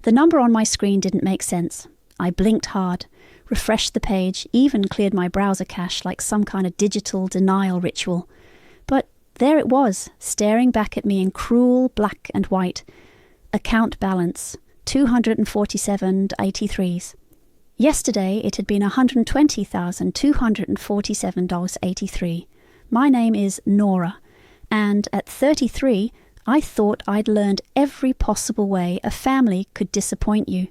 The number on my screen didn't make sense. I blinked hard, refreshed the page, even cleared my browser cache like some kind of digital denial ritual. But there it was, staring back at me in cruel black and white. Account balance, $247.83. Yesterday it had been $120,247.83. My name is Nora, and at 33, I thought I'd learned every possible way a family could disappoint you.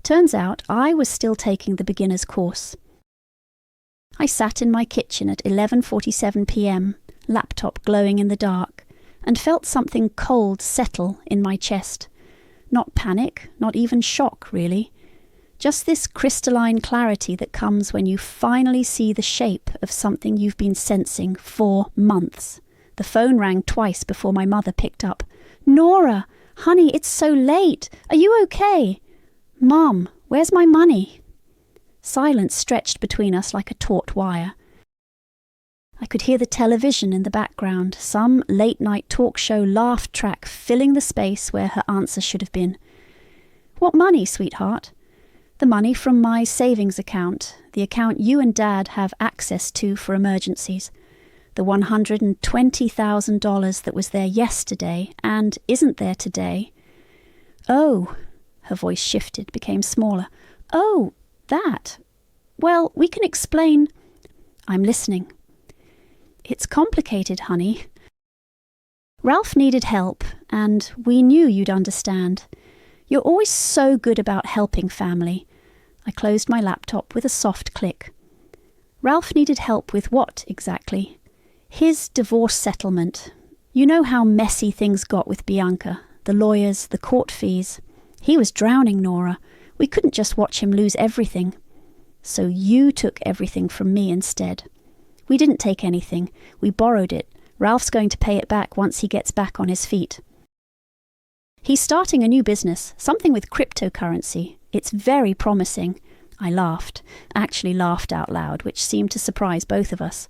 Turns out I was still taking the beginner's course. I sat in my kitchen at 11:47 p.m., laptop glowing in the dark, and felt something cold settle in my chest. Not panic, not even shock, really. Just this crystalline clarity that comes when you finally see the shape of something you've been sensing for months. The phone rang twice before my mother picked up. "Nora, honey, it's so late. Are you okay?" "Mom, where's my money?" Silence stretched between us like a taut wire. I could hear the television in the background, some late-night talk show laugh track filling the space where her answer should have been. "What money, sweetheart?" "The money from my savings account, the account you and Dad have access to for emergencies. The $120,000 that was there yesterday and isn't there today." "Oh," her voice shifted, became smaller. "Oh, that. Well, we can explain." "I'm listening." "It's complicated, honey. Ralph needed help, and we knew you'd understand. You're always so good about helping family." I closed my laptop with a soft click. "Ralph needed help with what, exactly?" "His divorce settlement. You know how messy things got with Bianca, the lawyers, the court fees. He was drowning, Nora. We couldn't just watch him lose everything. So you took everything from me instead." "We didn't take anything. We borrowed it. Ralph's going to pay it back once he gets back on his feet." "He's starting a new business, something with cryptocurrency. It's very promising." I laughed, actually laughed out loud, which seemed to surprise both of us.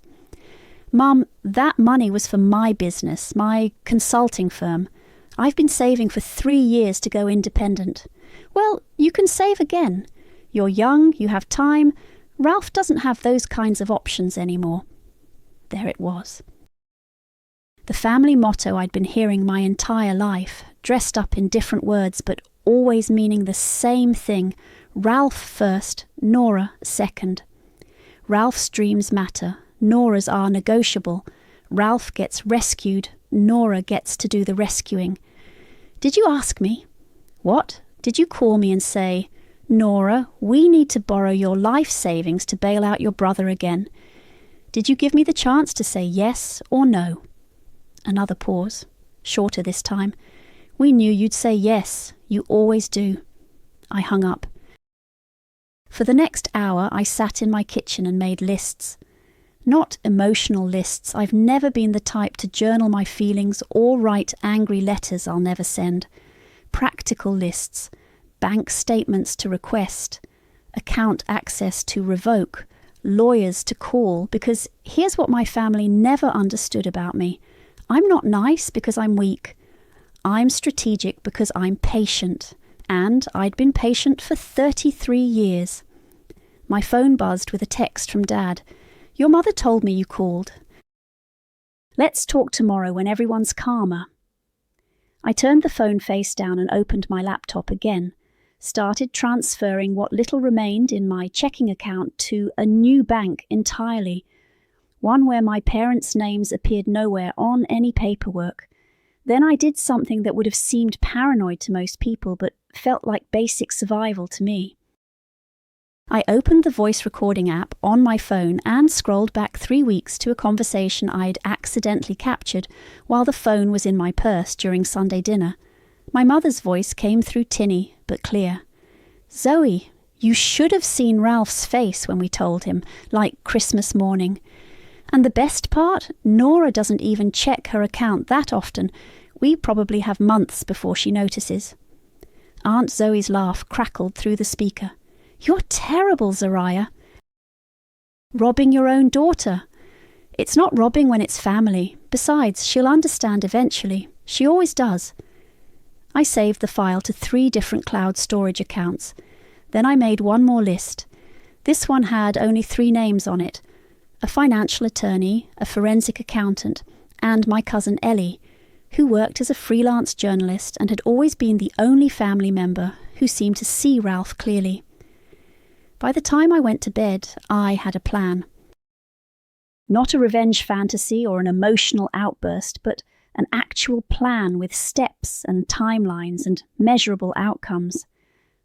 "Mum, that money was for my business, my consulting firm. I've been saving for 3 years to go independent." "Well, you can save again. You're young, you have time. Ralph doesn't have those kinds of options anymore." There it was. The family motto I'd been hearing my entire life, dressed up in different words but always meaning the same thing. Ralph first, Nora second. Ralph's dreams matter. Nora's are negotiable. Ralph gets rescued. Nora gets to do the rescuing. "Did you ask me?" "What? Did you call me and say, 'Nora, we need to borrow your life savings to bail out your brother again'? Did you give me the chance to say yes or no?" Another pause, shorter this time. "We knew you'd say yes. You always do." I hung up. For the next hour, I sat in my kitchen and made lists. Not emotional lists. I've never been the type to journal my feelings or write angry letters I'll never send. Practical lists. Bank statements to request. Account access to revoke. Lawyers to call. Because here's what my family never understood about me. I'm not nice because I'm weak. I'm strategic because I'm patient. And I'd been patient for 33 years. My phone buzzed with a text from Dad. "Your mother told me you called. Let's talk tomorrow when everyone's calmer." I turned the phone face down and opened my laptop again, started transferring what little remained in my checking account to a new bank entirely, one where my parents' names appeared nowhere on any paperwork. Then I did something that would have seemed paranoid to most people, but felt like basic survival to me. I opened the voice recording app on my phone and scrolled back 3 weeks to a conversation I'd accidentally captured while the phone was in my purse during Sunday dinner. My mother's voice came through tinny but clear. "Zoe, you should have seen Ralph's face when we told him, like Christmas morning. And the best part, Nora doesn't even check her account that often. We probably have months before she notices." Aunt Zoe's laugh crackled through the speaker. "You're terrible, Zariah." "Robbing your own daughter." "It's not robbing when it's family. Besides, she'll understand eventually. She always does." I saved the file to 3 different cloud storage accounts. Then I made one more list. This one had only 3 names on it: a financial attorney, a forensic accountant, and my cousin Ellie, who worked as a freelance journalist and had always been the only family member who seemed to see Ralph clearly. By the time I went to bed, I had a plan. Not a revenge fantasy or an emotional outburst, but an actual plan with steps and timelines and measurable outcomes.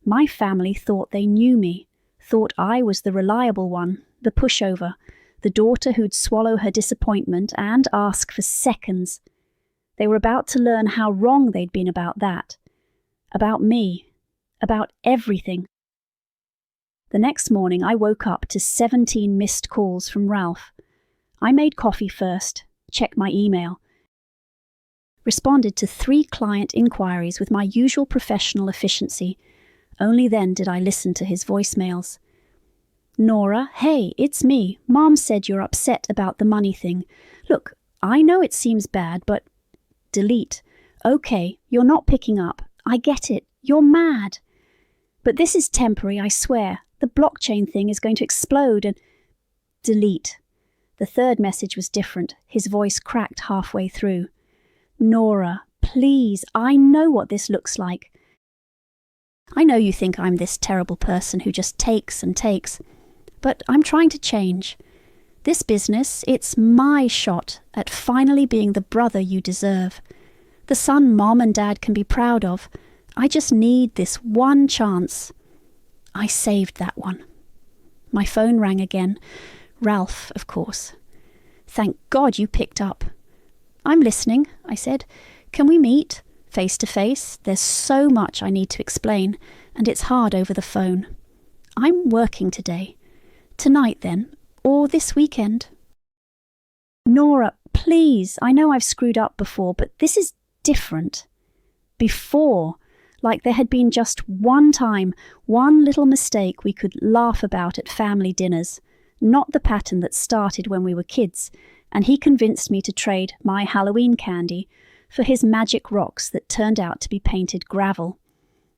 My family thought they knew me, thought I was the reliable one, the pushover, the daughter who'd swallow her disappointment and ask for seconds. They were about to learn how wrong they'd been about that. About me. About everything. The next morning I woke up to 17 missed calls from Ralph. I made coffee first, checked my email, responded to 3 client inquiries with my usual professional efficiency. Only then did I listen to his voicemails. Nora, hey, it's me. Mom said you're upset about the money thing. Look, I know it seems bad, but... Delete. Okay, you're not picking up. I get it. You're mad. But this is temporary, I swear. The blockchain thing is going to explode and... Delete. The third message was different. His voice cracked halfway through. Nora, please, I know what this looks like. I know you think I'm this terrible person who just takes and takes, but I'm trying to change. This business, it's my shot at finally being the brother you deserve. The son Mom and Dad can be proud of. I just need this one chance. I saved that one. My phone rang again. Ralph, of course. Thank God you picked up. I'm listening, I said. Can we meet? Face to face? There's so much I need to explain, and it's hard over the phone. I'm working today. Tonight, then, or this weekend. Nora, please, I know I've screwed up before, but this is different. Before, like there had been just one time, one little mistake we could laugh about at family dinners, not the pattern that started when we were kids, and he convinced me to trade my Halloween candy for his magic rocks that turned out to be painted gravel.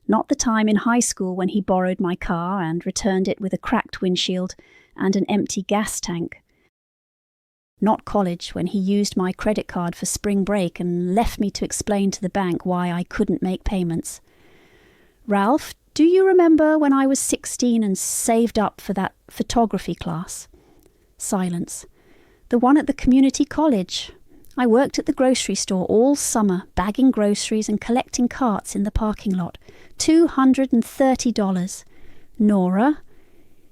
Not the time in high school when he borrowed my car and returned it with a cracked windshield and an empty gas tank. Not college when he used my credit card for spring break and left me to explain to the bank why I couldn't make payments. Ralph, do you remember when I was 16 and saved up for that photography class? Silence. The one at the community college. I worked at the grocery store all summer, bagging groceries and collecting carts in the parking lot. $230. Nora,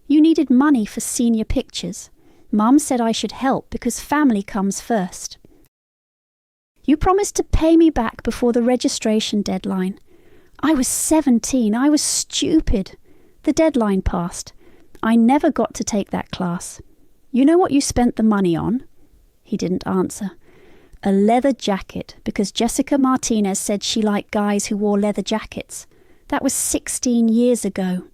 you needed money for senior pictures. Mum said I should help because family comes first. You promised to pay me back before the registration deadline. I was 17. I was stupid. The deadline passed. I never got to take that class. You know what you spent the money on? He didn't answer. A leather jacket, because Jessica Martinez said she liked guys who wore leather jackets. That was 16 years ago.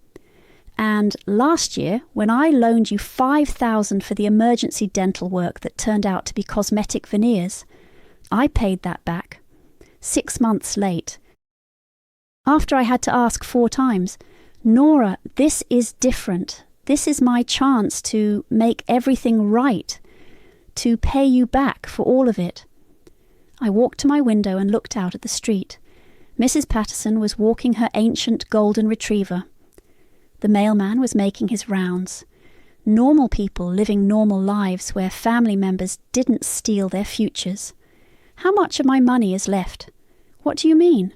And last year, when I loaned you $5,000 for the emergency dental work that turned out to be cosmetic veneers, I paid that back. 6 months late. After I had to ask 4 times, Nora, this is different. This is my chance to make everything right, to pay you back for all of it. I walked to my window and looked out at the street. Mrs. Patterson was walking her ancient golden retriever. The mailman was making his rounds. Normal people living normal lives where family members didn't steal their futures. How much of my money is left? What do you mean?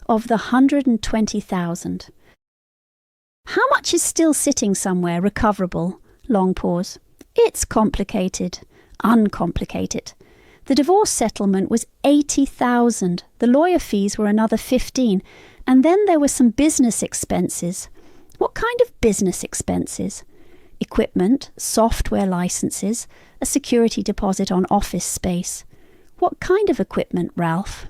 Of the $120,000. How much is still sitting somewhere recoverable? Long pause. It's complicated. Uncomplicated. The divorce settlement was $80,000. The lawyer fees were another $15,000. And then there were some business expenses. What kind of business expenses? Equipment, software licenses, a security deposit on office space. What kind of equipment, Ralph?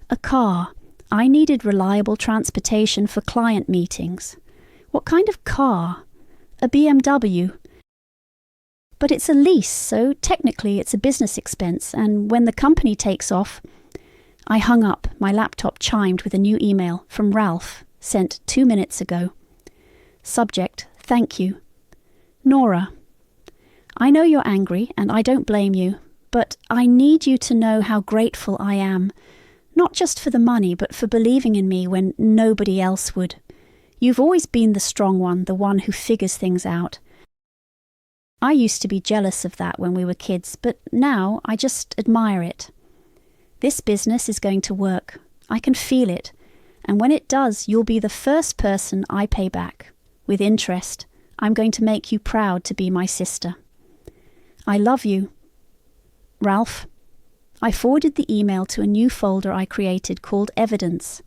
A car. I needed reliable transportation for client meetings. What kind of car? A BMW. But it's a lease, so technically it's a business expense, and when the company takes off, I hung up. My laptop chimed with a new email from Ralph, sent 2 minutes ago. Subject, thank you. Nora, I know you're angry and I don't blame you, but I need you to know how grateful I am, not just for the money, but for believing in me when nobody else would. You've always been the strong one, the one who figures things out. I used to be jealous of that when we were kids, but now I just admire it. This business is going to work. I can feel it. And when it does, you'll be the first person I pay back. With interest, I'm going to make you proud to be my sister. I love you. Ralph. I forwarded the email to a new folder I created called Evidence.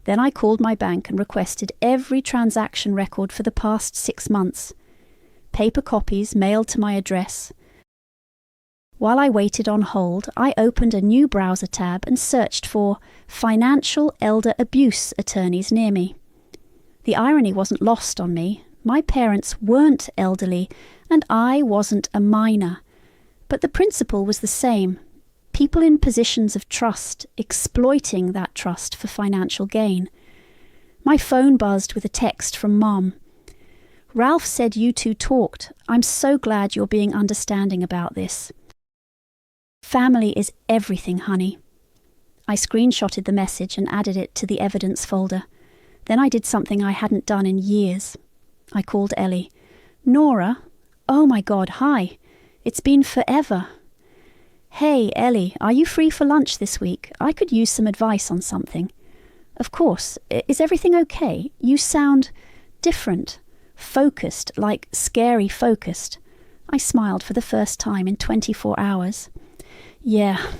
Then I called my bank and requested every transaction record for the past 6 months. Paper copies mailed to my address. While I waited on hold, I opened a new browser tab and searched for financial elder abuse attorneys near me. The irony wasn't lost on me. My parents weren't elderly, and I wasn't a minor. But the principle was the same. People in positions of trust exploiting that trust for financial gain. My phone buzzed with a text from Mom. Ralph said you two talked. I'm so glad you're being understanding about this. Family is everything, honey. I screenshotted the message and added it to the evidence folder. Then I did something I hadn't done in years. I called Ellie. Nora? Oh my God, hi. It's been forever. Hey, Ellie, are you free for lunch this week? I could use some advice on something. Of course. Is everything okay? You sound different. Focused, like scary focused. I smiled for the first time in 24 hours. Yeah.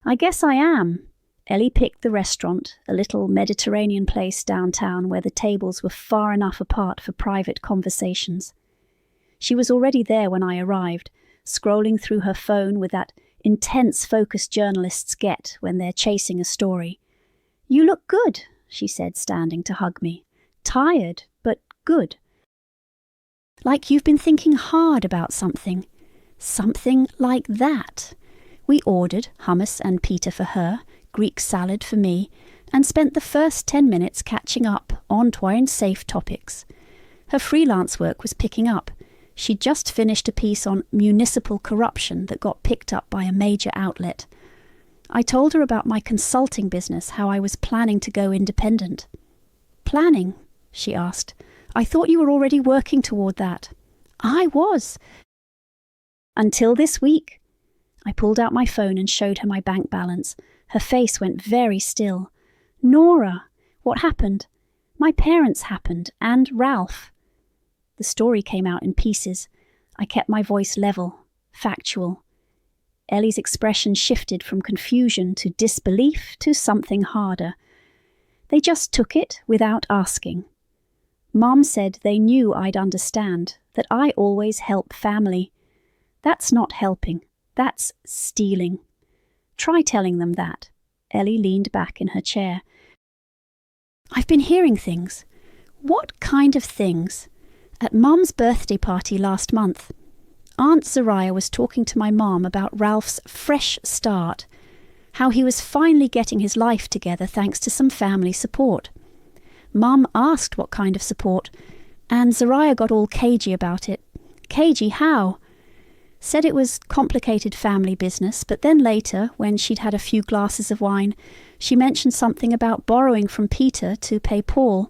I guess I am. Ellie picked the restaurant, a little Mediterranean place downtown where the tables were far enough apart for private conversations. She was already there when I arrived, scrolling through her phone with that intense focus journalists get when they're chasing a story. You look good, she said, standing to hug me. Tired, but good. Like you've been thinking hard about something. Something like that. We ordered hummus and pita for her, Greek salad for me, and spent the first 10 minutes catching up on safe topics. Her freelance work was picking up. She'd just finished a piece on municipal corruption that got picked up by a major outlet. I told her about my consulting business, how I was planning to go independent. Planning? She asked. I thought you were already working toward that. I was. Until this week. I pulled out my phone and showed her my bank balance. Her face went very still. Nora, what happened? My parents happened, and Ralph. The story came out in pieces. I kept my voice level, factual. Ellie's expression shifted from confusion to disbelief to something harder. They just took it without asking. Mom said they knew I'd understand, that I always help family. That's not helping. That's stealing. Try telling them that. Ellie leaned back in her chair. I've been hearing things. What kind of things? At Mom's birthday party last month, Aunt Zariah was talking to my mom about Ralph's fresh start, how he was finally getting his life together thanks to some family support. Mum asked what kind of support, and Zariah got all cagey about it. Cagey how? Said it was complicated family business, but then later, when she'd had a few glasses of wine, she mentioned something about borrowing from Peter to pay Paul.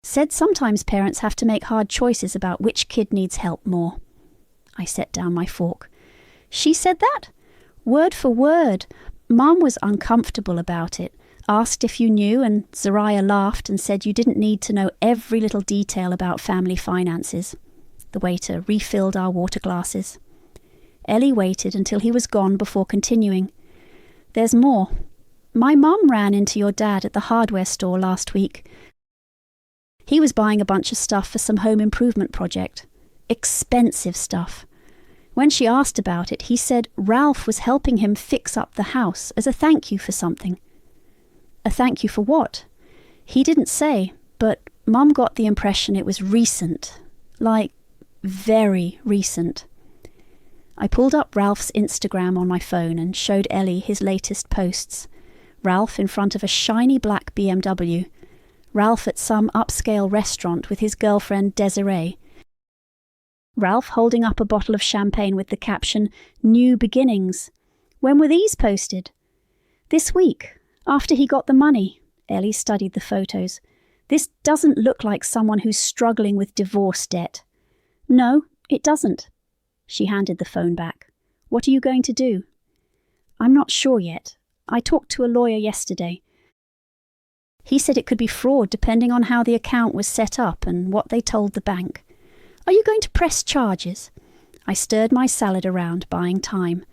Said sometimes parents have to make hard choices about which kid needs help more. I set down my fork. She said that? Word for word. Mum was uncomfortable about it, asked if you knew, and Zariah laughed and said you didn't need to know every little detail about family finances. The waiter refilled our water glasses. Ellie waited until he was gone before continuing. There's more. My mum ran into your dad at the hardware store last week. He was buying a bunch of stuff for some home improvement project. Expensive stuff. When she asked about it, he said Ralph was helping him fix up the house as a thank you for something. A thank you for what? He didn't say, but Mum got the impression it was recent. Like, very recent. I pulled up Ralph's Instagram on my phone and showed Ellie his latest posts. Ralph in front of a shiny black BMW. Ralph at some upscale restaurant with his girlfriend Desiree. Ralph holding up a bottle of champagne with the caption, "New Beginnings." When were these posted? This week, after he got the money. Ellie studied the photos. This doesn't look like someone who's struggling with divorce debt. No, it doesn't. She handed the phone back. What are you going to do? I'm not sure yet. I talked to a lawyer yesterday. He said it could be fraud depending on how the account was set up and what they told the bank. Are you going to press charges? I stirred my salad around, buying time.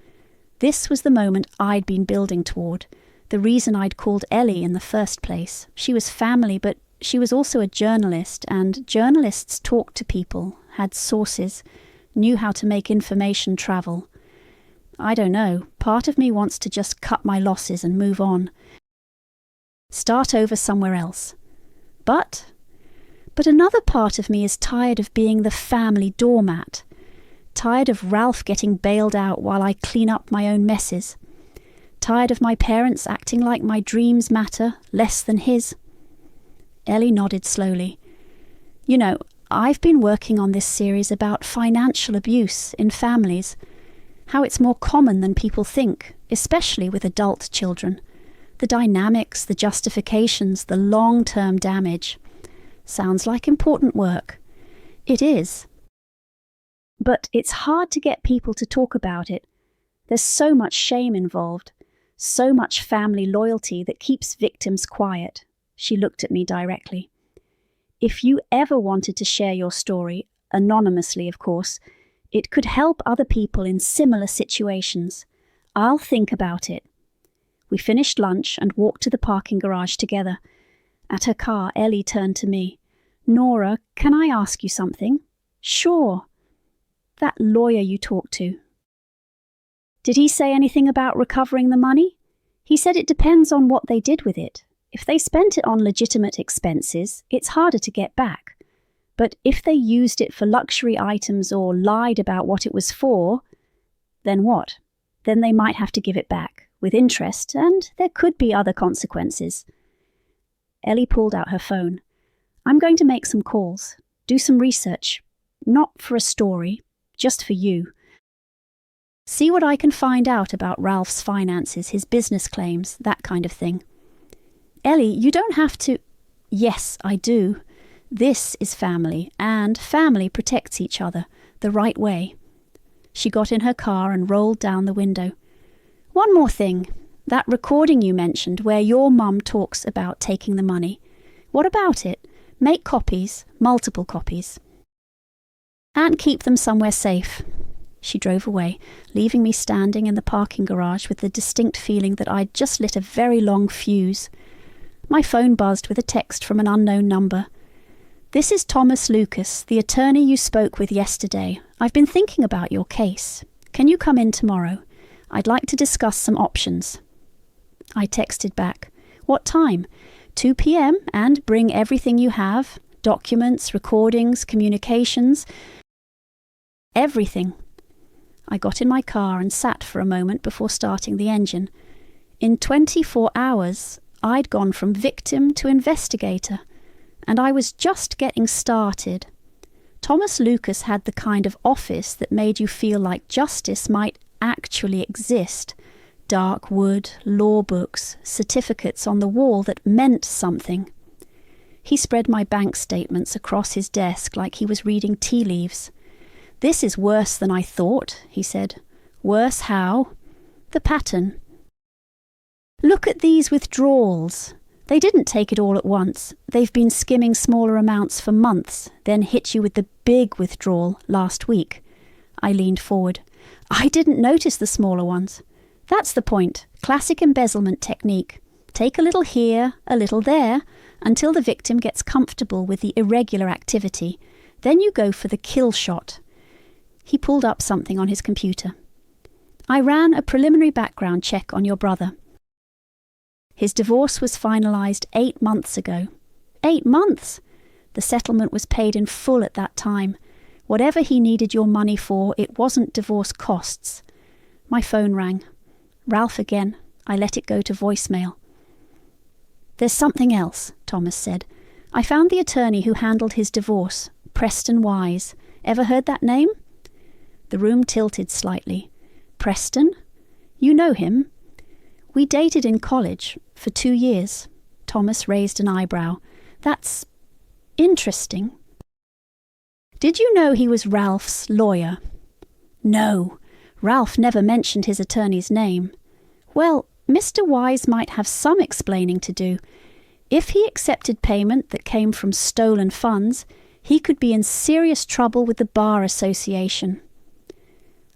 This was the moment I'd been building toward, the reason I'd called Ellie in the first place. She was family, but she was also a journalist, and journalists talked to people, had sources, knew how to make information travel. I don't know, part of me wants to just cut my losses and move on. Start over somewhere else. But another part of me is tired of being the family doormat. Tired of Ralph getting bailed out while I clean up my own messes. Tired of my parents acting like my dreams matter less than his. Ellie nodded slowly. You know, I've been working on this series about financial abuse in families, how it's more common than people think, especially with adult children. The dynamics, the justifications, the long-term damage. Sounds like important work. It is. But it's hard to get people to talk about it. There's so much shame involved, so much family loyalty that keeps victims quiet. She looked at me directly. If you ever wanted to share your story, anonymously of course, it could help other people in similar situations. I'll think about it. We finished lunch and walked to the parking garage together. At her car, Ellie turned to me. Nora, can I ask you something? Sure. That lawyer you talked to. Did he say anything about recovering the money? He said it depends on what they did with it. If they spent it on legitimate expenses, it's harder to get back. But if they used it for luxury items or lied about what it was for, then what? Then they might have to give it back, with interest, and there could be other consequences. Ellie pulled out her phone. I'm going to make some calls, do some research. Not for a story, just for you. See what I can find out about Ralph's finances, his business claims, that kind of thing. Ellie, you don't have to... Yes, I do. This is family, and family protects each other, the right way. She got in her car and rolled down the window. One more thing. That recording you mentioned where your mum talks about taking the money. What about it? Make copies, multiple copies. And keep them somewhere safe. She drove away, leaving me standing in the parking garage with the distinct feeling that I'd just lit a very long fuse. My phone buzzed with a text from an unknown number. This is Thomas Lucas, the attorney you spoke with yesterday. I've been thinking about your case. Can you come in tomorrow? I'd like to discuss some options. I texted back. What time? 2 p.m. and bring everything you have. Documents, recordings, communications. Everything. I got in my car and sat for a moment before starting the engine. In 24 hours, I'd gone from victim to investigator, and I was just getting started. Thomas Lucas had the kind of office that made you feel like justice might actually exist. Dark wood, law books, certificates on the wall that meant something. He spread my bank statements across his desk like he was reading tea leaves. This is worse than I thought, he said. Worse how? The pattern. Look at these withdrawals. They didn't take it all at once. They've been skimming smaller amounts for months, then hit you with the big withdrawal last week. I leaned forward. I didn't notice the smaller ones. That's the point. Classic embezzlement technique. Take a little here, a little there, until the victim gets comfortable with the irregular activity. Then you go for the kill shot. He pulled up something on his computer. I ran a preliminary background check on your brother. His divorce was finalised 8 months ago. 8 months! The settlement was paid in full at that time. Whatever he needed your money for, it wasn't divorce costs. My phone rang. Ralph again. I let it go to voicemail. There's something else, Thomas said. I found the attorney who handled his divorce, Preston Wise. Ever heard that name? The room tilted slightly. Preston? You know him? We dated in college for 2 years. Thomas raised an eyebrow. That's interesting. Did you know he was Ralph's lawyer? No. Ralph never mentioned his attorney's name. Well, Mr. Wise might have some explaining to do. If he accepted payment that came from stolen funds, he could be in serious trouble with the Bar Association.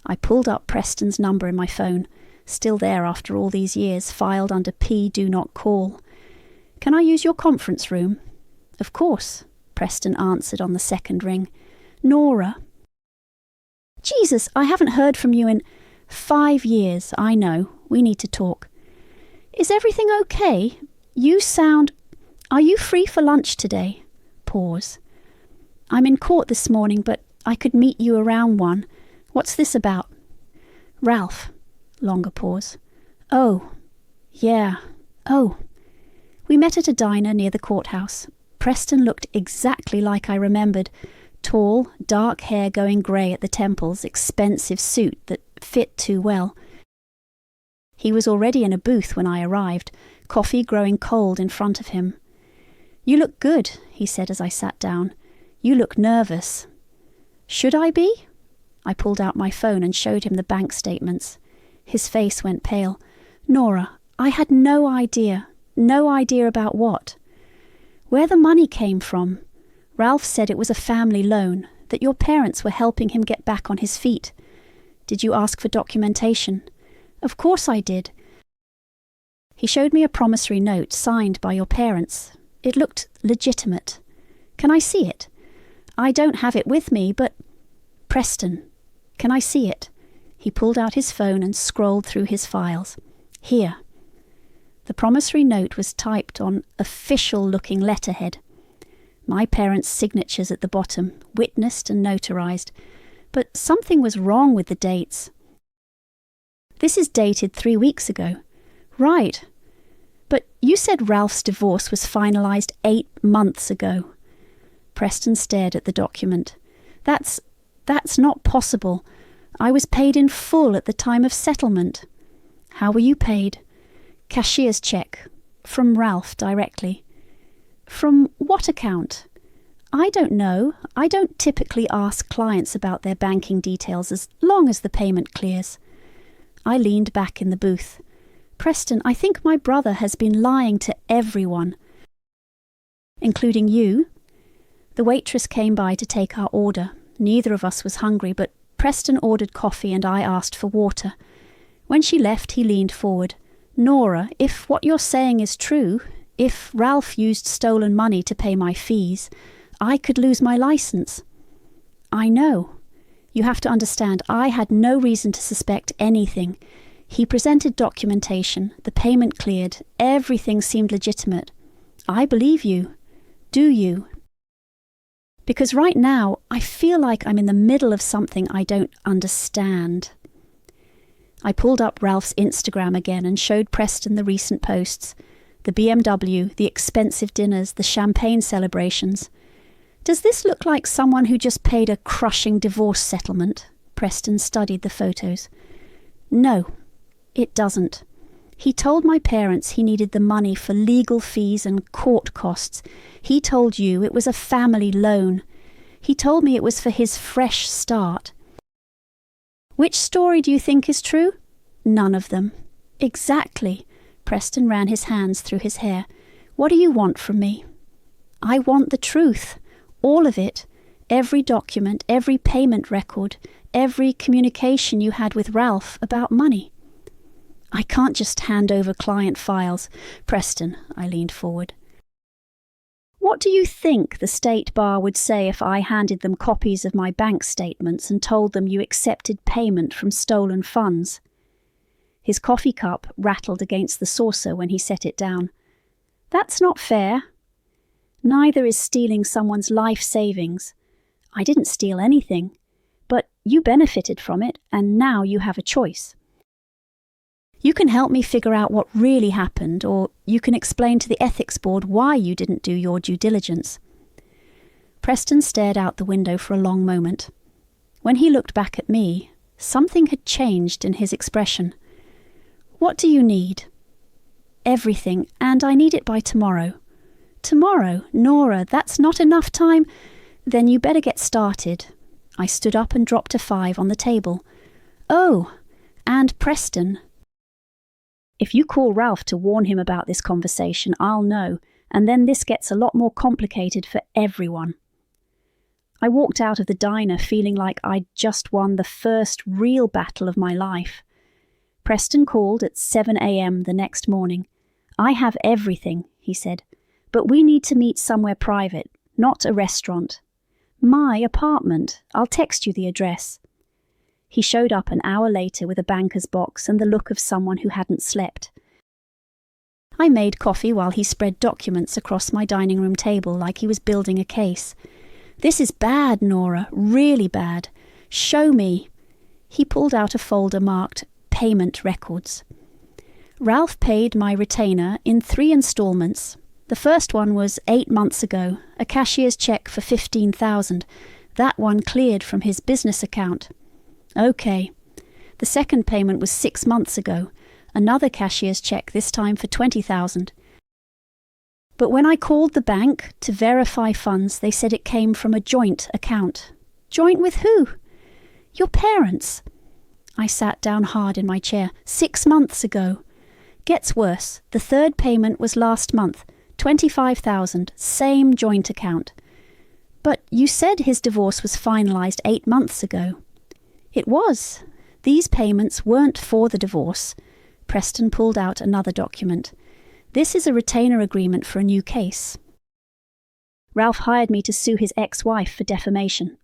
I pulled up Preston's number in my phone, still there after all these years, filed under P. Do Not Call. Can I use your conference room? Of course, Preston answered on the second ring. Nora. Jesus, I haven't heard from you in 5 years. I know. We need to talk. Is everything okay? Are you free for lunch today? Pause. I'm in court this morning, but I could meet you around 1. What's this about? Ralph. Longer pause. Oh. Yeah. Oh. We met at a diner near the courthouse. Preston looked exactly like I remembered. Tall, dark hair going grey at the temples, expensive suit that fit too well. He was already in a booth when I arrived, coffee growing cold in front of him. You look good, he said as I sat down. You look nervous. Should I be? I pulled out my phone and showed him the bank statements. His face went pale. Nora, I had no idea. No idea about what? Where the money came from. Ralph said it was a family loan, that your parents were helping him get back on his feet. Did you ask for documentation? Of course I did. He showed me a promissory note signed by your parents. It looked legitimate. Can I see it? I don't have it with me, but... Preston, can I see it? He pulled out his phone and scrolled through his files. Here. The promissory note was typed on official-looking letterhead. My parents' signatures at the bottom, witnessed and notarized. But something was wrong with the dates. This is dated 3 weeks ago. Right. But you said Ralph's divorce was finalized 8 months ago. Preston stared at the document. That's not possible. I was paid in full at the time of settlement. How were you paid? Cashier's check. From Ralph directly. From what account? I don't know. I don't typically ask clients about their banking details as long as the payment clears. I leaned back in the booth. Preston, I think my brother has been lying to everyone. Including you? The waitress came by to take our order. Neither of us was hungry, but Preston ordered coffee and I asked for water. When she left, he leaned forward. Nora, if what you're saying is true, if Ralph used stolen money to pay my fees, I could lose my license. I know. You have to understand, I had no reason to suspect anything. He presented documentation, the payment cleared, everything seemed legitimate. I believe you. Do you? Because right now, I feel like I'm in the middle of something I don't understand. I pulled up Ralph's Instagram again and showed Preston the recent posts. The BMW, the expensive dinners, the champagne celebrations. Does this look like someone who just paid a crushing divorce settlement? Preston studied the photos. No, it doesn't. He told my parents he needed the money for legal fees and court costs. He told you it was a family loan. He told me it was for his fresh start. Which story do you think is true? None of them. Exactly. Preston ran his hands through his hair. What do you want from me? I want the truth. All of it. Every document, every payment record, every communication you had with Ralph about money. I can't just hand over client files. Preston, I leaned forward. What do you think the State Bar would say if I handed them copies of my bank statements and told them you accepted payment from stolen funds? His coffee cup rattled against the saucer when he set it down. That's not fair. Neither is stealing someone's life savings. I didn't steal anything, but you benefited from it, and now you have a choice. You can help me figure out what really happened, or you can explain to the ethics board why you didn't do your due diligence." Preston stared out the window for a long moment. When he looked back at me, something had changed in his expression. "What do you need?" "Everything, and I need it by tomorrow." "Tomorrow? Nora, that's not enough time." "Then you better get started." I stood up and dropped a 5 on the table. "Oh, and Preston, if you call Ralph to warn him about this conversation, I'll know, and then this gets a lot more complicated for everyone." I walked out of the diner feeling like I'd just won the first real battle of my life. Preston called at 7 a.m. the next morning. "I have everything," he said, "but we need to meet somewhere private, not a restaurant." "My apartment. I'll text you the address." He showed up an hour later with a banker's box and the look of someone who hadn't slept. I made coffee while he spread documents across my dining room table like he was building a case. "This is bad, Nora, really bad. Show me." He pulled out a folder marked Payment Records. Ralph paid my retainer in 3 installments. The first one was 8 months ago, a cashier's check for $15,000. That one cleared from his business account. Okay. The second payment was 6 months ago, another cashier's check, this time for $20,000. But when I called the bank to verify funds, they said it came from a joint account. Joint with who? Your parents. I sat down hard in my chair. 6 months ago. Gets worse. The third payment was last month. $25,000. Same joint account. But you said his divorce was finalised 8 months ago. It was. These payments weren't for the divorce. Preston pulled out another document. This is a retainer agreement for a new case. Ralph hired me to sue his ex-wife for defamation.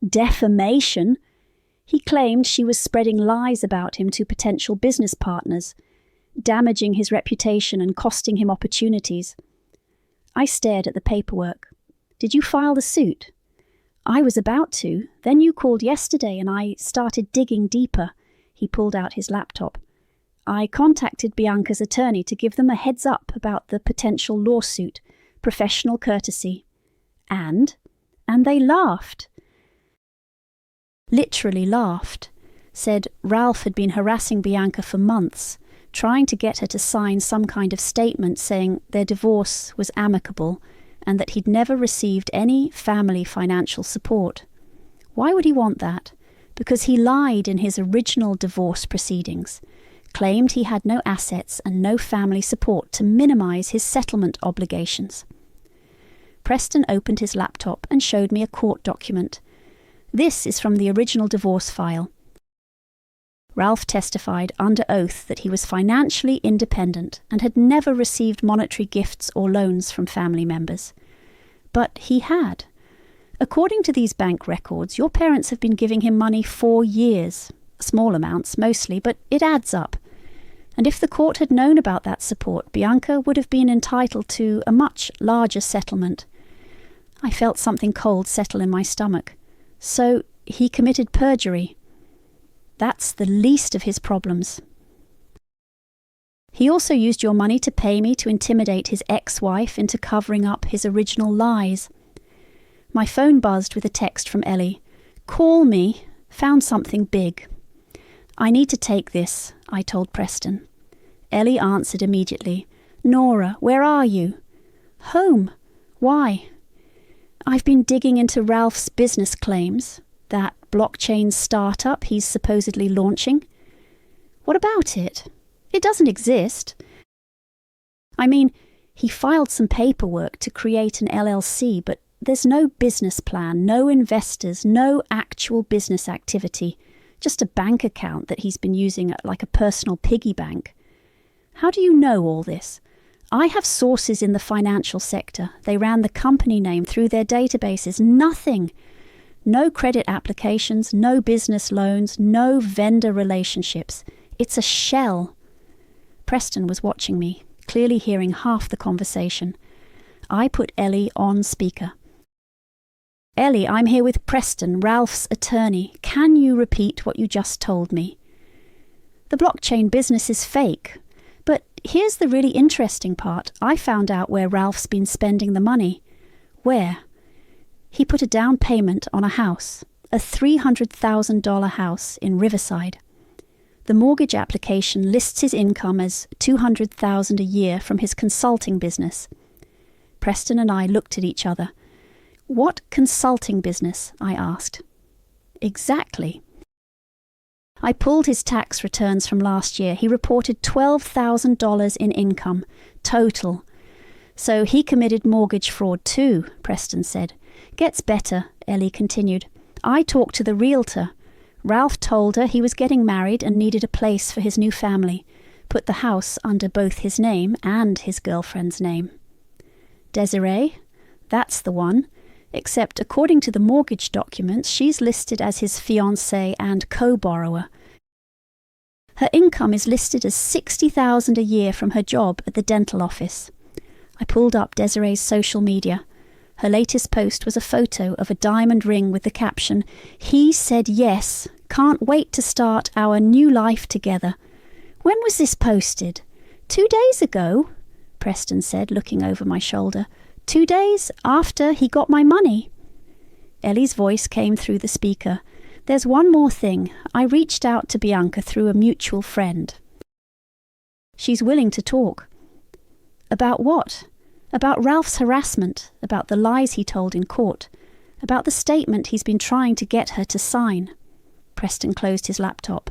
Defamation? He claimed she was spreading lies about him to potential business partners, damaging his reputation and costing him opportunities. I stared at the paperwork. Did you file the suit? I was about to. Then you called yesterday and I started digging deeper. He pulled out his laptop. I contacted Bianca's attorney to give them a heads up about the potential lawsuit, professional courtesy. And they laughed. Literally laughed. Said Ralph had been harassing Bianca for months, trying to get her to sign some kind of statement saying their divorce was amicable and that he'd never received any family financial support. Why would he want that? Because he lied in his original divorce proceedings, claimed he had no assets and no family support to minimise his settlement obligations. Preston opened his laptop and showed me a court document. This is from the original divorce file. Ralph testified under oath that he was financially independent and had never received monetary gifts or loans from family members. But he had. According to these bank records, your parents have been giving him money for years. Small amounts, mostly, but it adds up. And if the court had known about that support, Bianca would have been entitled to a much larger settlement. I felt something cold settle in my stomach. So he committed perjury. That's the least of his problems. He also used your money to pay me to intimidate his ex-wife into covering up his original lies. My phone buzzed with a text from Ellie. "Call me. Found something big." "I need to take this," I told Preston. Ellie answered immediately. "Nora, where are you?" "Home. Why?" "I've been digging into Ralph's business claims, that blockchain startup he's supposedly launching." "What about it? It doesn't exist." "I mean, he filed some paperwork to create an LLC, but there's no business plan, no investors, no actual business activity, just a bank account that he's been using like a personal piggy bank." "How do you know all this?" "I have sources in the financial sector. They ran the company name through their databases. Nothing. No credit applications, no business loans, no vendor relationships. It's a shell." Preston was watching me, clearly hearing half the conversation. I put Ellie on speaker. Ellie, I'm here with Preston, Ralph's attorney. Can you repeat what you just told me? The blockchain business is fake. But here's the really interesting part. I found out where Ralph's been spending the money. Where? He put a down payment on a house, a $300,000 house in Riverside. The mortgage application lists his income as $200,000 a year from his consulting business. Preston and I looked at each other. What consulting business? I asked. Exactly. I pulled his tax returns from last year. He reported $12,000 in income, total. So he committed mortgage fraud too, Preston said. Gets better, Ellie continued. I talked to the realtor. Ralph told her he was getting married and needed a place for his new family. Put the house under both his name and his girlfriend's name. Desiree? That's the one. Except according to the mortgage documents, she's listed as his fiancée and co-borrower. Her income is listed as $60,000 a year from her job at the dental office. I pulled up Desiree's social media. Her latest post was a photo of a diamond ring with the caption, "He said yes, can't wait to start our new life together." When was this posted? 2 days ago, Preston said, looking over my shoulder. 2 days after he got my money. Ellie's voice came through the speaker. There's one more thing. I reached out to Bianca through a mutual friend. She's willing to talk. About what? About Ralph's harassment, about the lies he told in court, about the statement he's been trying to get her to sign. Preston closed his laptop.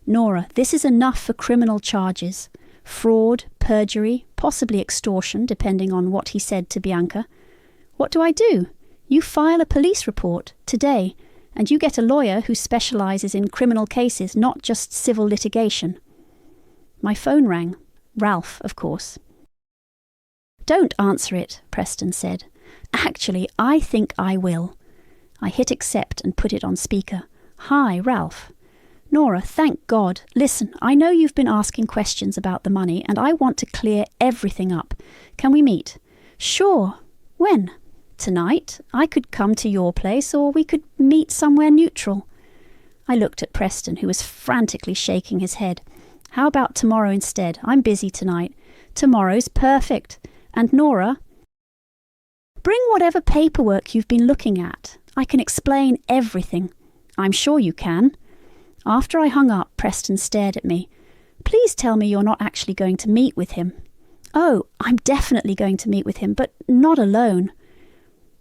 Nora, this is enough for criminal charges. Fraud, perjury, possibly extortion, depending on what he said to Bianca. What do I do? You file a police report today, and you get a lawyer who specialises in criminal cases, not just civil litigation. My phone rang. Ralph, of course. Don't answer it, Preston said. Actually, I think I will. I hit accept and put it on speaker. Hi, Ralph. Nora, thank God. Listen, I know you've been asking questions about the money, and I want to clear everything up. Can we meet? Sure. When? Tonight. I could come to your place, or we could meet somewhere neutral. I looked at Preston, who was frantically shaking his head. How about tomorrow instead? I'm busy tonight. Tomorrow's perfect. And Nora, bring whatever paperwork you've been looking at. I can explain everything. I'm sure you can. After I hung up, Preston stared at me. Please tell me you're not actually going to meet with him. Oh, I'm definitely going to meet with him, but not alone.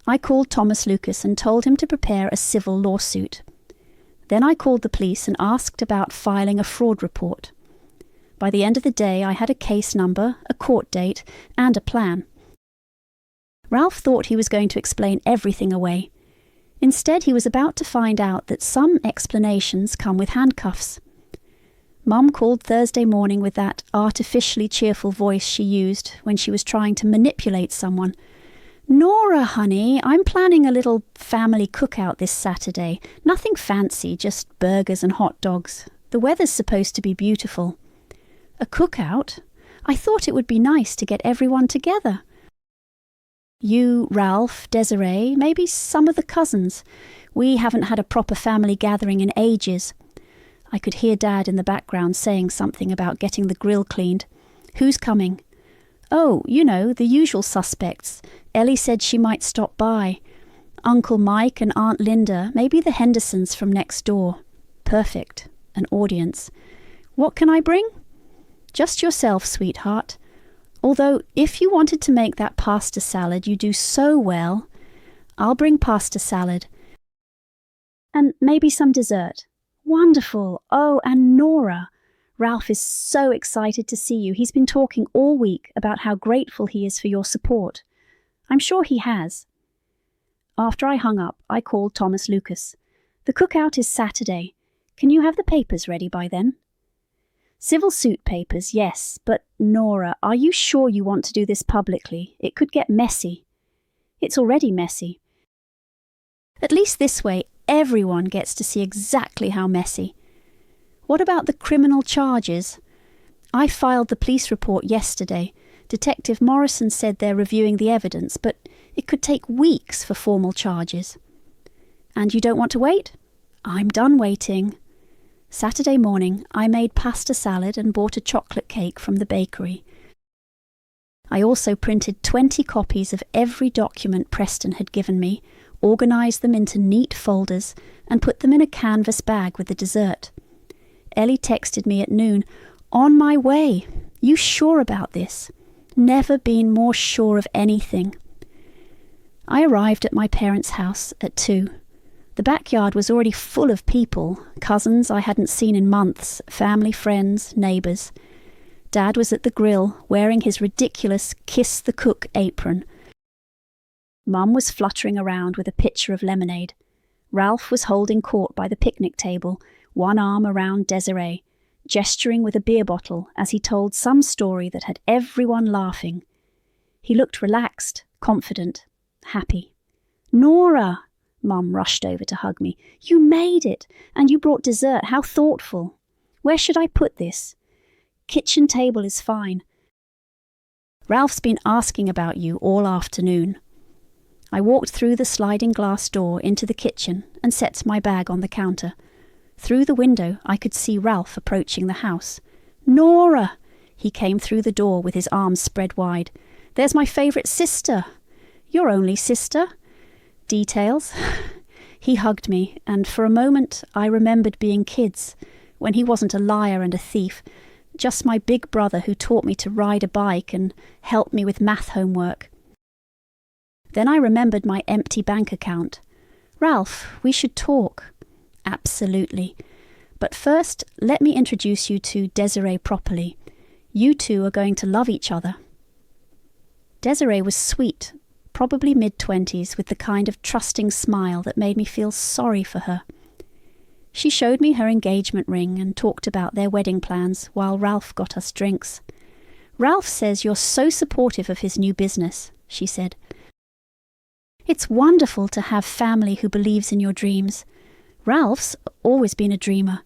I called Thomas Lucas and told him to prepare a civil lawsuit. Then I called the police and asked about filing a fraud report. By the end of the day, I had a case number, a court date, and a plan. Ralph thought he was going to explain everything away. Instead, he was about to find out that some explanations come with handcuffs. Mum called Thursday morning with that artificially cheerful voice she used when she was trying to manipulate someone. Nora, honey, I'm planning a little family cookout this Saturday. Nothing fancy, just burgers and hot dogs. The weather's supposed to be beautiful. A cookout? I thought it would be nice to get everyone together. You, Ralph, Desiree, maybe some of the cousins. We haven't had a proper family gathering in ages. I could hear Dad in the background saying something about getting the grill cleaned. Who's coming? Oh, you know, the usual suspects. Ellie said she might stop by. Uncle Mike and Aunt Linda, maybe the Hendersons from next door. Perfect. An audience. What can I bring? Just yourself, sweetheart. Although, if you wanted to make that pasta salad you do so well, I'll bring pasta salad. And maybe some dessert. Wonderful. Oh, and Nora. Ralph is so excited to see you. He's been talking all week about how grateful he is for your support. I'm sure he has. After I hung up, I called Thomas Lucas. The cookout is Saturday. Can you have the papers ready by then? Civil suit papers, yes, but Nora, are you sure you want to do this publicly? It could get messy. It's already messy. At least this way, everyone gets to see exactly how messy. What about the criminal charges? I filed the police report yesterday. Detective Morrison said they're reviewing the evidence, but it could take weeks for formal charges. And you don't want to wait? I'm done waiting. Saturday morning, I made pasta salad and bought a chocolate cake from the bakery. I also printed 20 copies of every document Preston had given me, organised them into neat folders, and put them in a canvas bag with the dessert. Ellie texted me at noon, "On my way. You sure about this?" Never been more sure of anything. I arrived at my parents' house at 2. The backyard was already full of people, cousins I hadn't seen in months, family, friends, neighbours. Dad was at the grill, wearing his ridiculous kiss the cook apron. Mum was fluttering around with a pitcher of lemonade. Ralph was holding court by the picnic table, one arm around Desiree, gesturing with a beer bottle as he told some story that had everyone laughing. He looked relaxed, confident, happy. "Nora!" Mum rushed over to hug me. "You made it! And you brought dessert. How thoughtful! Where should I put this?" "Kitchen table is fine. Ralph's been asking about you all afternoon." I walked through the sliding glass door into the kitchen and set my bag on the counter. Through the window, I could see Ralph approaching the house. "Nora!" He came through the door with his arms spread wide. "There's my favourite sister." "Your only sister?" "Details." He hugged me, and for a moment I remembered being kids, when he wasn't a liar and a thief, just my big brother who taught me to ride a bike and helped me with math homework. Then I remembered my empty bank account. "Ralph, we should talk." "Absolutely. But first, let me introduce you to Desiree properly. You two are going to love each other." Desiree was sweet, probably mid-20s, with the kind of trusting smile that made me feel sorry for her. She showed me her engagement ring and talked about their wedding plans while Ralph got us drinks. "Ralph says you're so supportive of his new business," she said. "It's wonderful to have family who believes in your dreams. Ralph's always been a dreamer.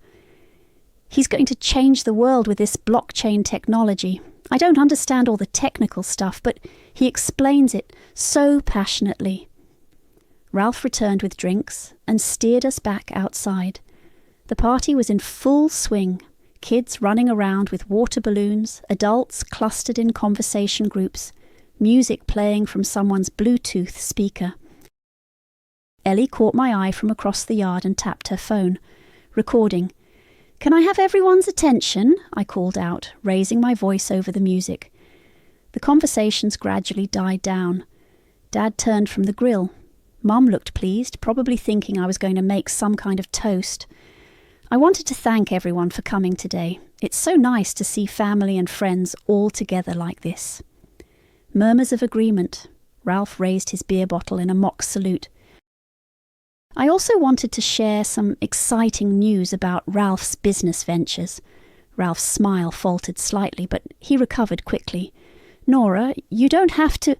He's going to change the world with this blockchain technology. I don't understand all the technical stuff, but he explains it so passionately." Ralph returned with drinks and steered us back outside. The party was in full swing, kids running around with water balloons, adults clustered in conversation groups, music playing from someone's Bluetooth speaker. Ellie caught my eye from across the yard and tapped her phone, recording. "Can I have everyone's attention?" I called out, raising my voice over the music. The conversations gradually died down. Dad turned from the grill. Mum looked pleased, probably thinking I was going to make some kind of toast. I wanted to thank everyone for coming today. It's so nice to see family and friends all together like this. Murmurs of agreement. Ralph raised his beer bottle in a mock salute. I also wanted to share some exciting news about Ralph's business ventures. Ralph's smile faltered slightly, but he recovered quickly. "Nora, you don't have to—"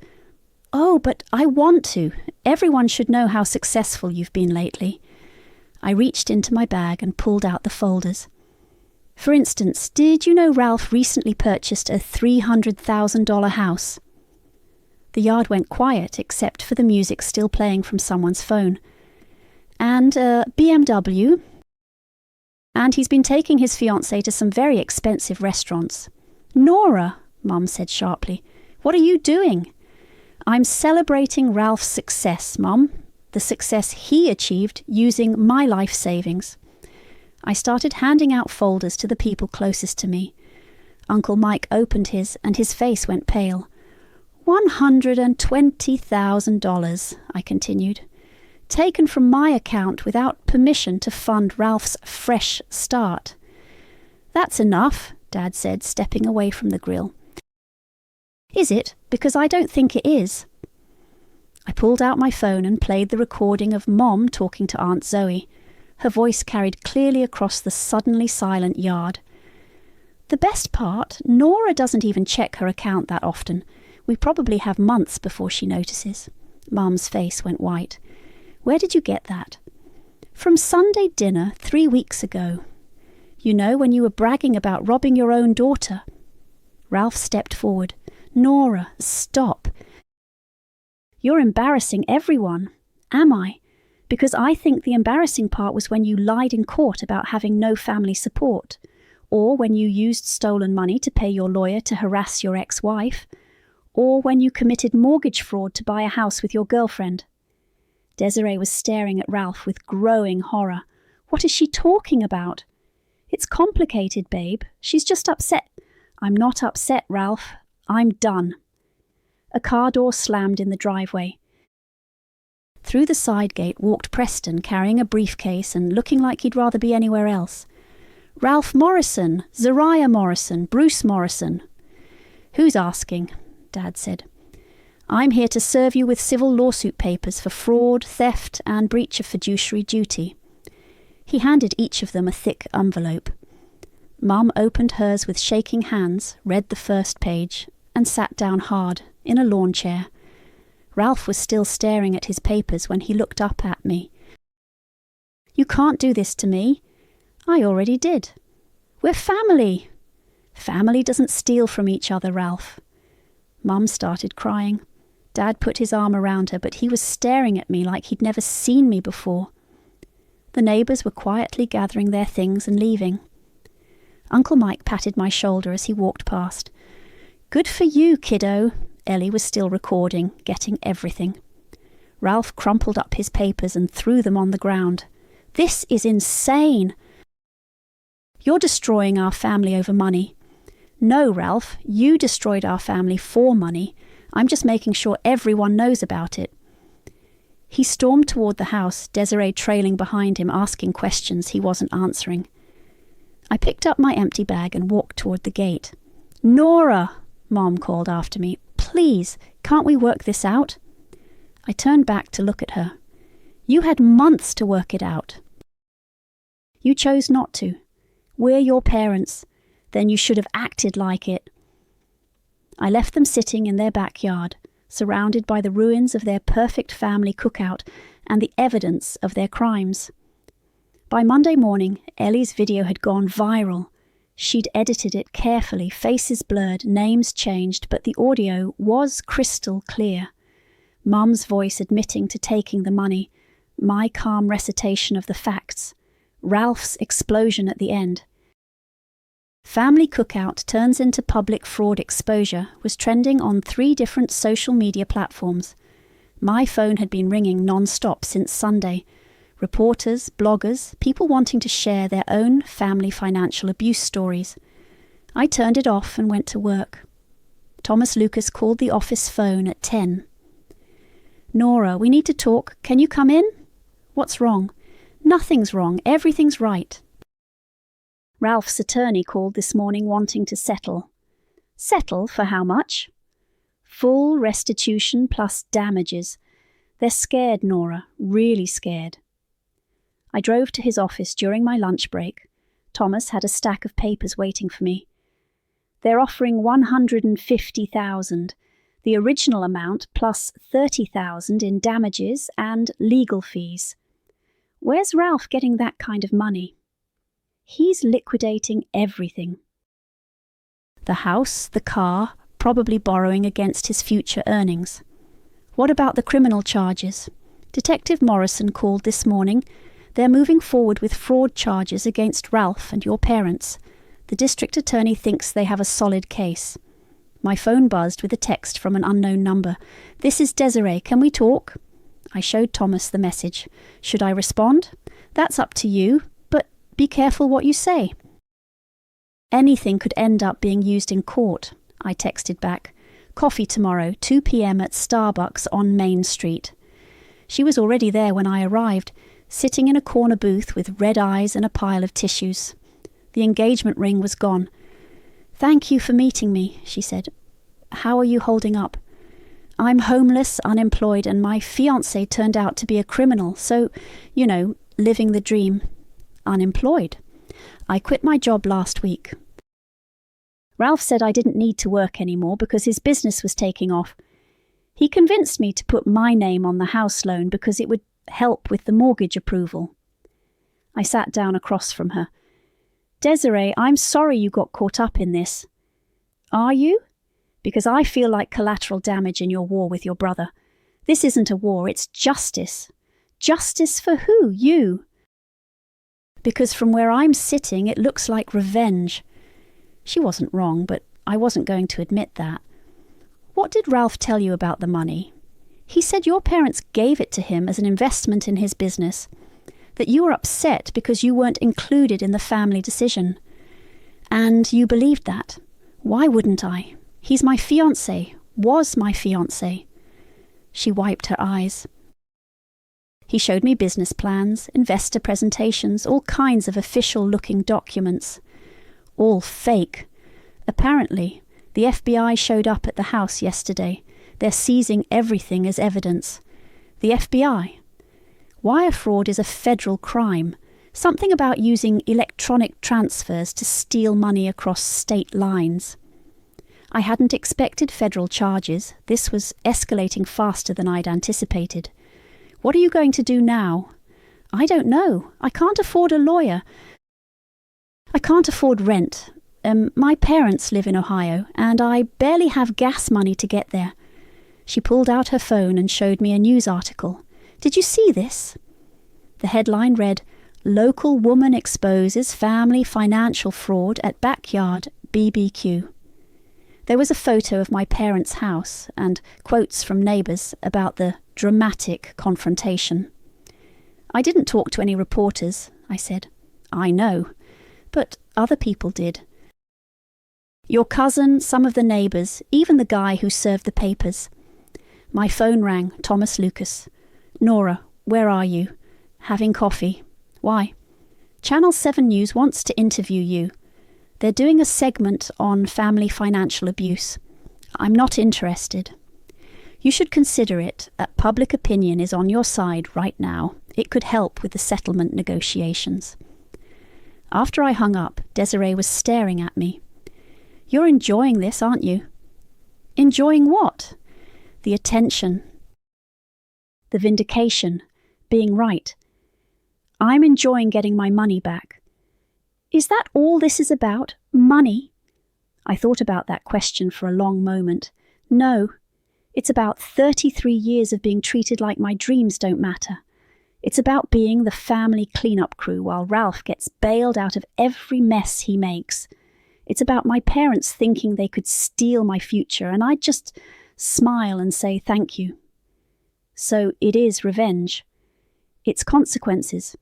"Oh, but I want to. Everyone should know how successful you've been lately." I reached into my bag and pulled out the folders. "For instance, did you know Ralph recently purchased a $300,000 house?" The yard went quiet except for the music still playing from someone's phone. "And a BMW. And he's been taking his fiancée to some very expensive restaurants." "Nora," Mum said sharply, "what are you doing?" "I'm celebrating Ralph's success, Mum. The success he achieved using my life savings." I started handing out folders to the people closest to me. Uncle Mike opened his and his face went pale. $120,000, I continued. "Taken from my account without permission to fund Ralph's fresh start." "That's enough," Dad said, stepping away from the grill. "Is it? Because I don't think it is." I pulled out my phone and played the recording of Mom talking to Aunt Zoe. Her voice carried clearly across the suddenly silent yard. "The best part, Nora doesn't even check her account that often. We probably have months before she notices." Mum's face went white. "Where did you get that?" "From Sunday dinner 3 weeks ago. You know, when you were bragging about robbing your own daughter." Ralph stepped forward. "Nora, stop. You're embarrassing everyone." "Am I? Because I think the embarrassing part was when you lied in court about having no family support, or when you used stolen money to pay your lawyer to harass your ex-wife, or when you committed mortgage fraud to buy a house with your girlfriend. Desiree was staring at Ralph with growing horror. What is she talking about? It's complicated, babe. She's just upset. I'm not upset, Ralph. I'm done. A car door slammed in the driveway. Through the side gate walked Preston, carrying a briefcase and looking like he'd rather be anywhere else. Ralph Morrison, Zariah Morrison, Bruce Morrison. Who's asking? Dad said. I'm here to serve you with civil lawsuit papers for fraud, theft, and breach of fiduciary duty. He handed each of them a thick envelope. Mum opened hers with shaking hands, read the first page, and sat down hard, in a lawn chair. Ralph was still staring at his papers when he looked up at me. You can't do this to me. I already did. We're family. Family doesn't steal from each other, Ralph. Mum started crying. Dad put his arm around her, but he was staring at me like he'd never seen me before. The neighbours were quietly gathering their things and leaving. Uncle Mike patted my shoulder as he walked past. Good for you, kiddo. Ellie was still recording, getting everything. Ralph crumpled up his papers and threw them on the ground. This is insane. You're destroying our family over money. No, Ralph, you destroyed our family for money. I'm just making sure everyone knows about it. He stormed toward the house, Desiree trailing behind him, asking questions he wasn't answering. I picked up my empty bag and walked toward the gate. Nora, Mom called after me. Please, can't we work this out? I turned back to look at her. You had months to work it out. You chose not to. We're your parents. Then you should have acted like it. I left them sitting in their backyard, surrounded by the ruins of their perfect family cookout and the evidence of their crimes. By Monday morning, Ellie's video had gone viral. She'd edited it carefully, faces blurred, names changed, but the audio was crystal clear. Mum's voice admitting to taking the money, my calm recitation of the facts, Ralph's explosion at the end. Family cookout turns into public fraud exposure was trending on 3 different social media platforms. My phone had been ringing non-stop since Sunday. Reporters, bloggers, people wanting to share their own family financial abuse stories. I turned it off and went to work. Thomas Lucas called the office phone at 10. Nora, we need to talk. Can you come in? What's wrong? Nothing's wrong. Everything's right. Ralph's attorney called this morning wanting to settle. Settle for how much? Full restitution plus damages. They're scared, Nora, really scared. I drove to his office during my lunch break. Thomas had a stack of papers waiting for me. They're offering $150,000, the original amount plus $30,000 in damages and legal fees. Where's Ralph getting that kind of money? He's liquidating everything. The house, the car, probably borrowing against his future earnings. What about the criminal charges? Detective Morrison called this morning. They're moving forward with fraud charges against Ralph and your parents. The district attorney thinks they have a solid case. My phone buzzed with a text from an unknown number. This is Desiree. Can we talk? I showed Thomas the message. Should I respond? That's up to you. Be careful what you say. Anything could end up being used in court, I texted back. Coffee tomorrow, 2 p.m. at Starbucks on Main Street. She was already there when I arrived, sitting in a corner booth with red eyes and a pile of tissues. The engagement ring was gone. Thank you for meeting me, she said. How are you holding up? I'm homeless, unemployed, and my fiancé turned out to be a criminal, so, living the dream. Unemployed. I quit my job last week. Ralph said I didn't need to work anymore because his business was taking off. He convinced me to put my name on the house loan because it would help with the mortgage approval. I sat down across from her. Desiree, I'm sorry you got caught up in this. Are you? Because I feel like collateral damage in your war with your brother. This isn't a war, it's justice. Justice for who? You? Because from where I'm sitting, it looks like revenge. She wasn't wrong, but I wasn't going to admit that. What did Ralph tell you about the money? He said your parents gave it to him as an investment in his business, that you were upset because you weren't included in the family decision. And you believed that. Why wouldn't I? He's my fiancé, was my fiancé. She wiped her eyes. He showed me business plans, investor presentations, all kinds of official-looking documents. All fake. Apparently, the FBI showed up at the house yesterday. They're seizing everything as evidence. The FBI. Wire fraud is a federal crime. Something about using electronic transfers to steal money across state lines. I hadn't expected federal charges. This was escalating faster than I'd anticipated. What are you going to do now? I don't know. I can't afford a lawyer. I can't afford rent. My parents live in Ohio, and I barely have gas money to get there. She pulled out her phone and showed me a news article. Did you see this? The headline read, "Local woman exposes family financial fraud at backyard BBQ." There was a photo of my parents' house and quotes from neighbours about the dramatic confrontation. I didn't talk to any reporters, I said. I know, but other people did. Your cousin, some of the neighbours, even the guy who served the papers. My phone rang, Thomas Lucas. Nora, where are you? Having coffee. Why? Channel 7 News wants to interview you. They're doing a segment on family financial abuse. I'm not interested. You should consider it. Public opinion is on your side right now. It could help with the settlement negotiations. After I hung up, Desiree was staring at me. You're enjoying this, aren't you? Enjoying what? The attention. The vindication. Being right. I'm enjoying getting my money back. Is that all this is about? Money? I thought about that question for a long moment. No. It's about 33 years of being treated like my dreams don't matter. It's about being the family cleanup crew while Ralph gets bailed out of every mess he makes. It's about my parents thinking they could steal my future and I'd just smile and say thank you. So it is revenge. It's consequences.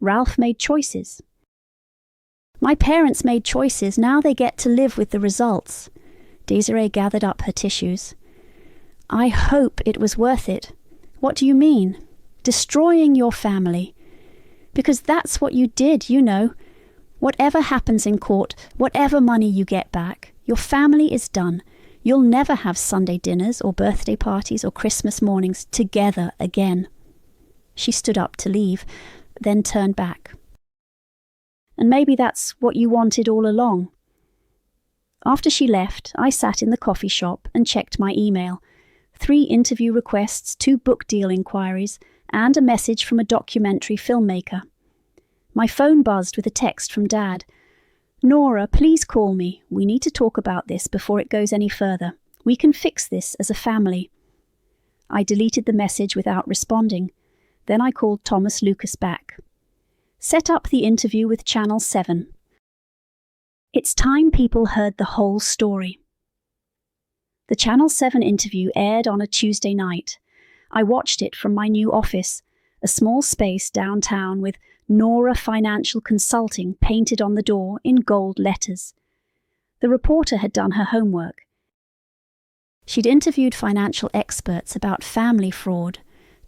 Ralph made choices. My parents made choices, now they get to live with the results. Desiree gathered up her tissues. I hope it was worth it. What do you mean? Destroying your family. Because that's what you did, you know. Whatever happens in court, whatever money you get back, your family is done. You'll never have Sunday dinners or birthday parties or Christmas mornings together again. She stood up to leave, then turned back. And maybe that's what you wanted all along. After she left, I sat in the coffee shop and checked my email. 3 interview requests, 2 book deal inquiries, and a message from a documentary filmmaker. My phone buzzed with a text from Dad. Nora, please call me. We need to talk about this before it goes any further. We can fix this as a family. I deleted the message without responding. Then I called Thomas Lucas back. Set up the interview with Channel 7. It's time people heard the whole story. The Channel 7 interview aired on a Tuesday night. I watched it from my new office, a small space downtown with Nora Financial Consulting painted on the door in gold letters. The reporter had done her homework. She'd interviewed financial experts about family fraud,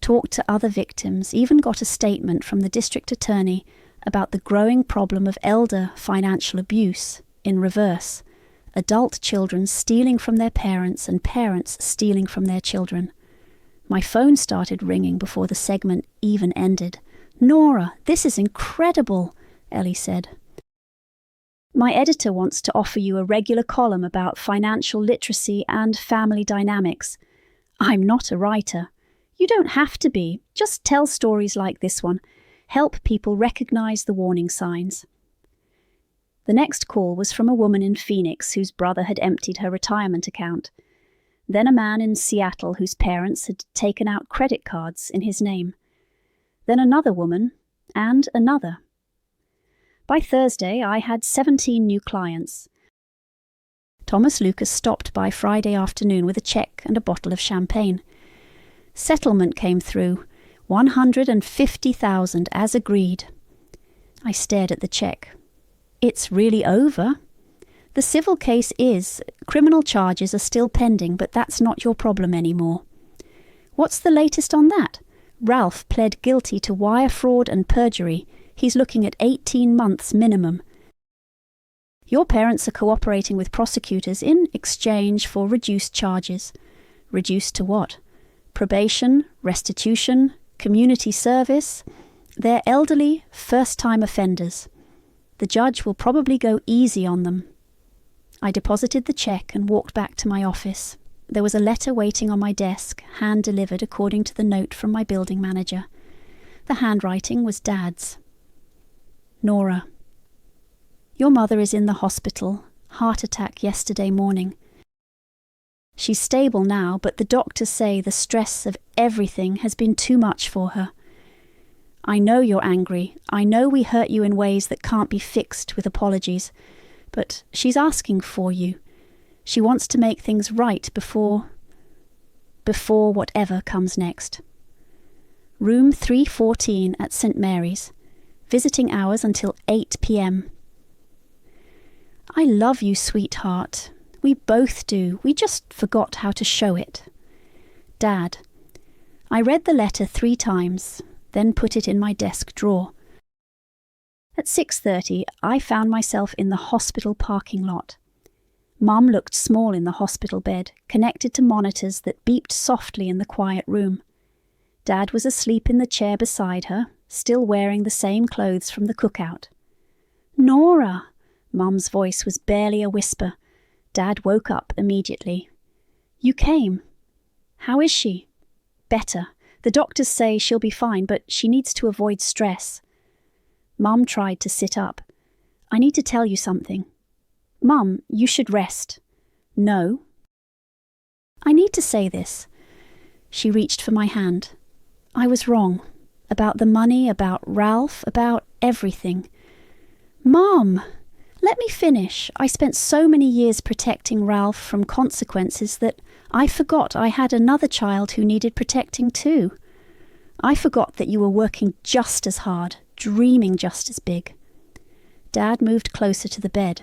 talked to other victims, even got a statement from the district attorney about the growing problem of elder financial abuse in reverse, adult children stealing from their parents and parents stealing from their children. My phone started ringing before the segment even ended. Nora, this is incredible, Ellie said. My editor wants to offer you a regular column about financial literacy and family dynamics. I'm not a writer. You don't have to be. Just tell stories like this one. Help people recognize the warning signs. The next call was from a woman in Phoenix whose brother had emptied her retirement account. Then a man in Seattle whose parents had taken out credit cards in his name. then another woman, and another. By Thursday, I had 17 new clients. Thomas Lucas stopped by Friday afternoon with a cheque and a bottle of champagne. Settlement came through, 150,000 as agreed. I stared at the cheque. It's really over. The civil case is. Criminal charges are still pending, but that's not your problem anymore. What's the latest on that? Ralph pled guilty to wire fraud and perjury. He's looking at 18 months minimum. Your parents are cooperating with prosecutors in exchange for reduced charges. Reduced to what? Probation, restitution, community service. They're elderly, first-time offenders. The judge will probably go easy on them. I deposited the cheque and walked back to my office. There was a letter waiting on my desk, hand-delivered according to the note from my building manager. The handwriting was Dad's. Nora, your mother is in the hospital, heart attack yesterday morning. She's stable now, but the doctors say the stress of everything has been too much for her. I know you're angry. I know we hurt you in ways that can't be fixed with apologies, but she's asking for you. She wants to make things right before whatever comes next. Room 314 at St. Mary's. Visiting hours until 8 p.m. I love you, sweetheart. We both do. We just forgot how to show it. Dad. I read the letter 3 times, then put it in my desk drawer. At 6:30, I found myself in the hospital parking lot. Mum looked small in the hospital bed, connected to monitors that beeped softly in the quiet room. Dad was asleep in the chair beside her, still wearing the same clothes from the cookout. Nora! Mum's voice was barely a whisper. Dad woke up immediately. You came. How is she? Better. The doctors say she'll be fine, but she needs to avoid stress. Mum tried to sit up. I need to tell you something. Mum, you should rest. No. I need to say this. She reached for my hand. I was wrong. About the money, about Ralph, about everything. Mum! Let me finish. I spent so many years protecting Ralph from consequences that I forgot I had another child who needed protecting too. I forgot that you were working just as hard, dreaming just as big. Dad moved closer to the bed.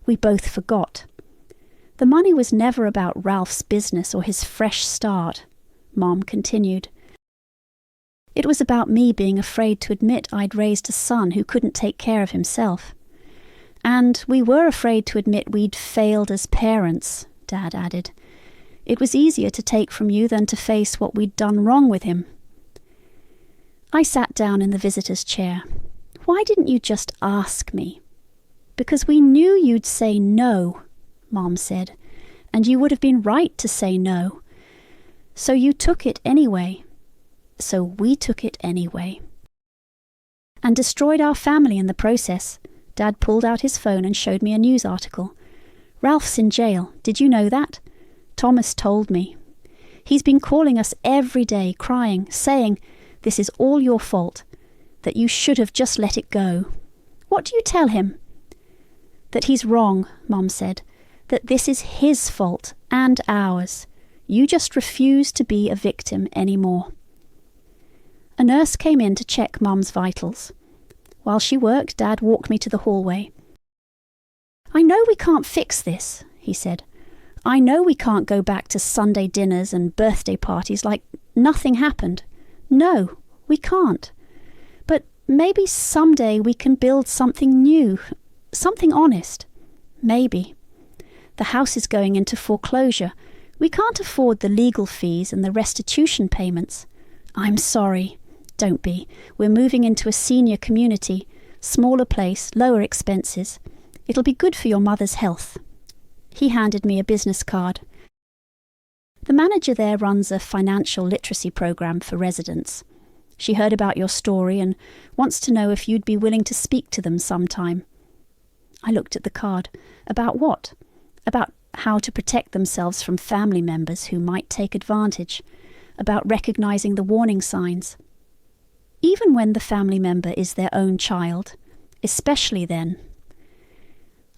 We both forgot. The money was never about Ralph's business or his fresh start, Mom continued. It was about me being afraid to admit I'd raised a son who couldn't take care of himself. And we were afraid to admit we'd failed as parents, Dad added. It was easier to take from you than to face what we'd done wrong with him. I sat down in the visitor's chair. Why didn't you just ask me? Because we knew you'd say no, Mom said, and you would have been right to say no. So you took it anyway. So we took it anyway. And destroyed our family in the process. Dad pulled out his phone and showed me a news article. Ralph's in jail. Did you know that? Thomas told me. He's been calling us every day, crying, saying, this is all your fault, that you should have just let it go. What do you tell him? That he's wrong, Mum said, that this is his fault and ours. You just refuse to be a victim anymore. A nurse came in to check Mum's vitals. While she worked, Dad walked me to the hallway. I know we can't fix this, he said. I know we can't go back to Sunday dinners and birthday parties like nothing happened. No, we can't. But maybe someday we can build something new, something honest. Maybe. The house is going into foreclosure. We can't afford the legal fees and the restitution payments. I'm sorry. Don't be. We're moving into a senior community. Smaller place, lower expenses. It'll be good for your mother's health. He handed me a business card. The manager there runs a financial literacy program for residents. She heard about your story and wants to know if you'd be willing to speak to them sometime. I looked at the card. About what? About how to protect themselves from family members who might take advantage. About recognizing the warning signs. even when the family member is their own child, especially then.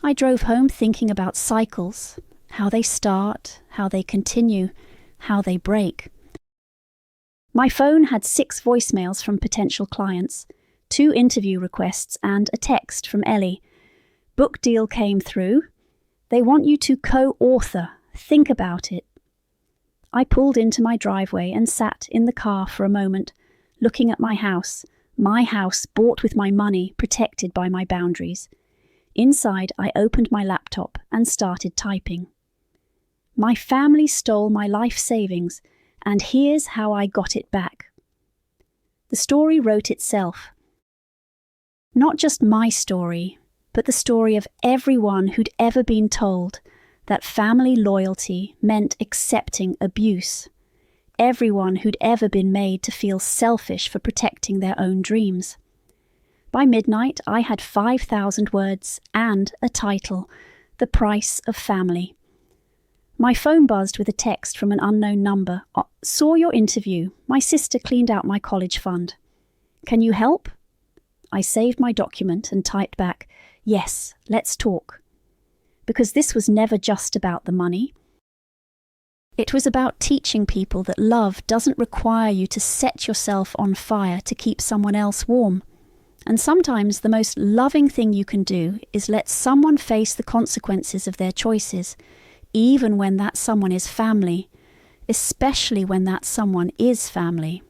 I drove home thinking about cycles, how they start, how they continue, how they break. My phone had 6 voicemails from potential clients, 2 interview requests and a text from Ellie. Book deal came through. They want you to co-author. Think about it. I pulled into my driveway and sat in the car for a moment, looking at my house bought with my money, protected by my boundaries. Inside, I opened my laptop and started typing. My family stole my life savings, and here's how I got it back. The story wrote itself. Not just my story, but the story of everyone who'd ever been told that family loyalty meant accepting abuse. Everyone who'd ever been made to feel selfish for protecting their own dreams. By midnight, I had 5,000 words and a title, The Price of Family. My phone buzzed with a text from an unknown number. Saw your interview. My sister cleaned out my college fund. Can you help? I saved my document and typed back, yes, let's talk. Because this was never just about the money. It was about teaching people that love doesn't require you to set yourself on fire to keep someone else warm. And sometimes the most loving thing you can do is let someone face the consequences of their choices, even when that someone is family, especially when that someone is family.